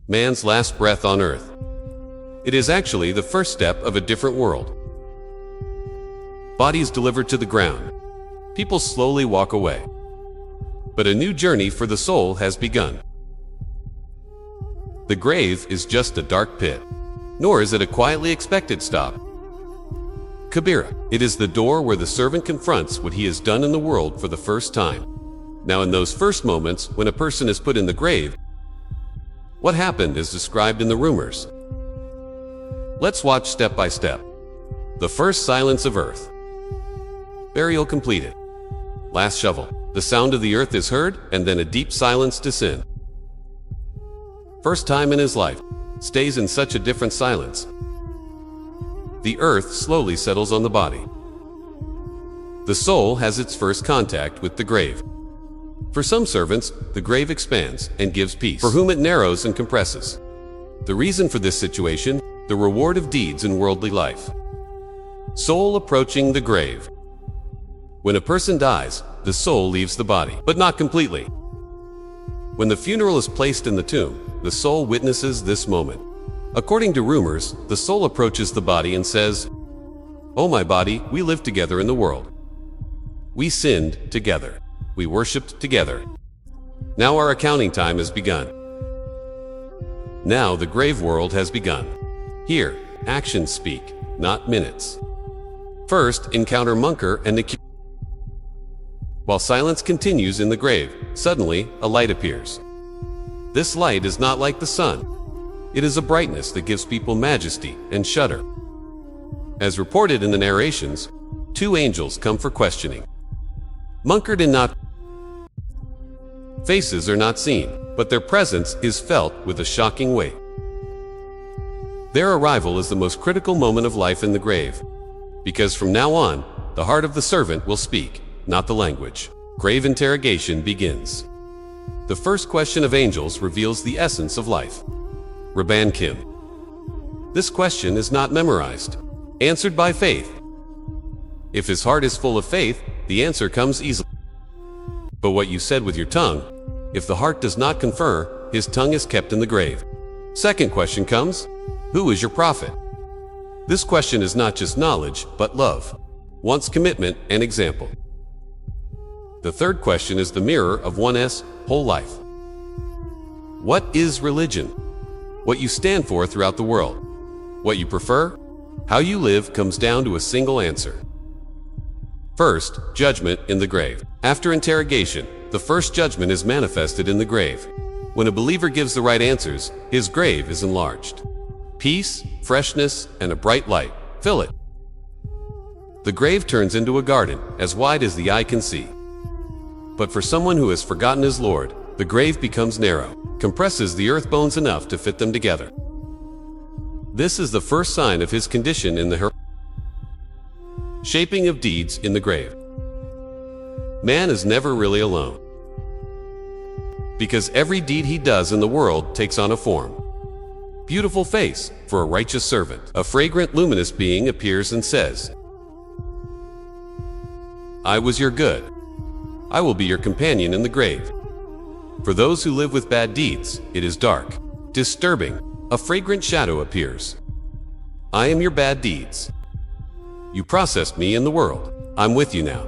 Man's last breath on earth. It is actually the first step of a different world. Bodies delivered to the ground. People slowly walk away. But a new journey for the soul has begun. The grave is just a dark pit, nor is it a quietly expected stop. Kabira. It is the door where the servant confronts what he has done in the world for the first time. Now, in those first moments when a person is put in the grave, what happened is described in the rumors. Let's watch step by step. The first silence of earth. Burial completed. Last shovel. The sound of the earth is heard, and then a deep silence descends. First time in his life, stays in such a different silence. The earth slowly settles on the body. The soul has its first contact with the grave. For some servants, the grave expands and gives peace. For whom it narrows and compresses. The reason for this situation, the reward of deeds in worldly life. Soul approaching the grave. When a person dies, the soul leaves the body, but not completely. When the funeral is placed in the tomb, the soul witnesses this moment. According to rumors, the soul approaches the body and says, "Oh my body, we lived together in the world. We sinned together. We worshipped together. Now our accounting time has begun." Now the grave world has begun. Here, actions speak, not minutes. First, encounter Munkar and Nakir. While silence continues in the grave, suddenly, a light appears. This light is not like the sun. It is a brightness that gives people majesty and shudder. As reported in the narrations, 2 angels come for questioning. Munkar and Nakir. Faces are not seen, but their presence is felt with a shocking weight. Their arrival is the most critical moment of life in the grave, because from now on, the heart of the servant will speak, not the language. Grave interrogation begins. The first question of angels reveals the essence of life. Rabban Kim. This question is not memorized, answered by faith. If his heart is full of faith, the answer comes easily. But what you said with your tongue, if the heart does not confer, his tongue is kept in the grave. Second question comes, who is your prophet? This question is not just knowledge, but love, wants commitment and example. The third question is the mirror of one's whole life. What is religion? What you stand for throughout the world. What you prefer? How you live comes down to a single answer. First, judgment in the grave. After interrogation, the first judgment is manifested in the grave. When a believer gives the right answers, his grave is enlarged. Peace, freshness, and a bright light fill it. The grave turns into a garden, as wide as the eye can see. But for someone who has forgotten his Lord, the grave becomes narrow, compresses the earth bones enough to fit them together. This is the first sign of his condition in the shaping of deeds in the grave. Man is never really alone, because every deed he does in the world takes on a form. Beautiful face for a righteous servant. A fragrant, luminous being appears and says, "I was your good. I will be your companion in the grave." For those who live with bad deeds, it is dark, disturbing. A fragrant shadow appears. "I am your bad deeds. You processed me in the world. I'm with you now."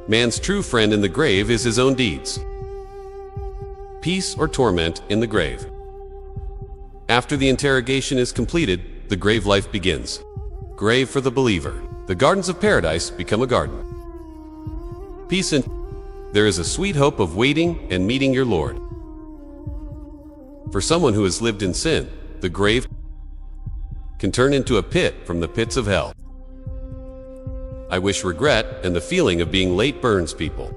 Man's true friend in the grave is his own deeds. Peace or torment in the grave. After the interrogation is completed, the grave life begins. Grave for the believer. The gardens of paradise become a garden. Peace and there is a sweet hope of waiting and meeting your Lord. For someone who has lived in sin, the grave can turn into a pit from the pits of hell. I wish regret and the feeling of being late burns people.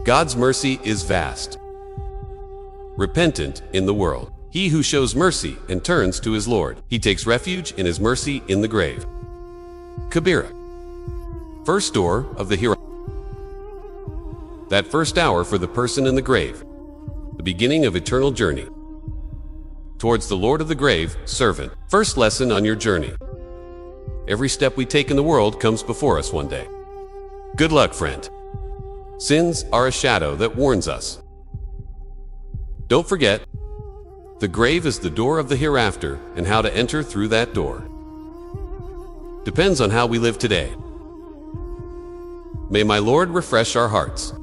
God's mercy is vast. Repentant in the world. He who shows mercy and turns to his Lord, he takes refuge in his mercy in the grave. Kabira. First door of the hero. That first hour for the person in the grave. The beginning of eternal journey. Towards the Lord of the grave, servant. First lesson on your journey. Every step we take in the world comes before us one day. Good luck, friend. Sins are a shadow that warns us. Don't forget, the grave is the door of the hereafter, and how to enter through that door depends on how we live today. May my Lord refresh our hearts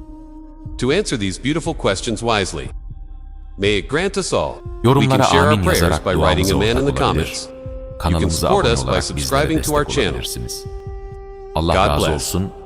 to answer these beautiful questions wisely. May it grant us all. We can Yorumlara share our amin prayers yazarak by writing duamıza amen in the ortak olabilir. comments. You can Kanalımıza support abone us by olarak bizlere subscribing to our destek channel. olabilirsiniz. Allah God razı bless. olsun.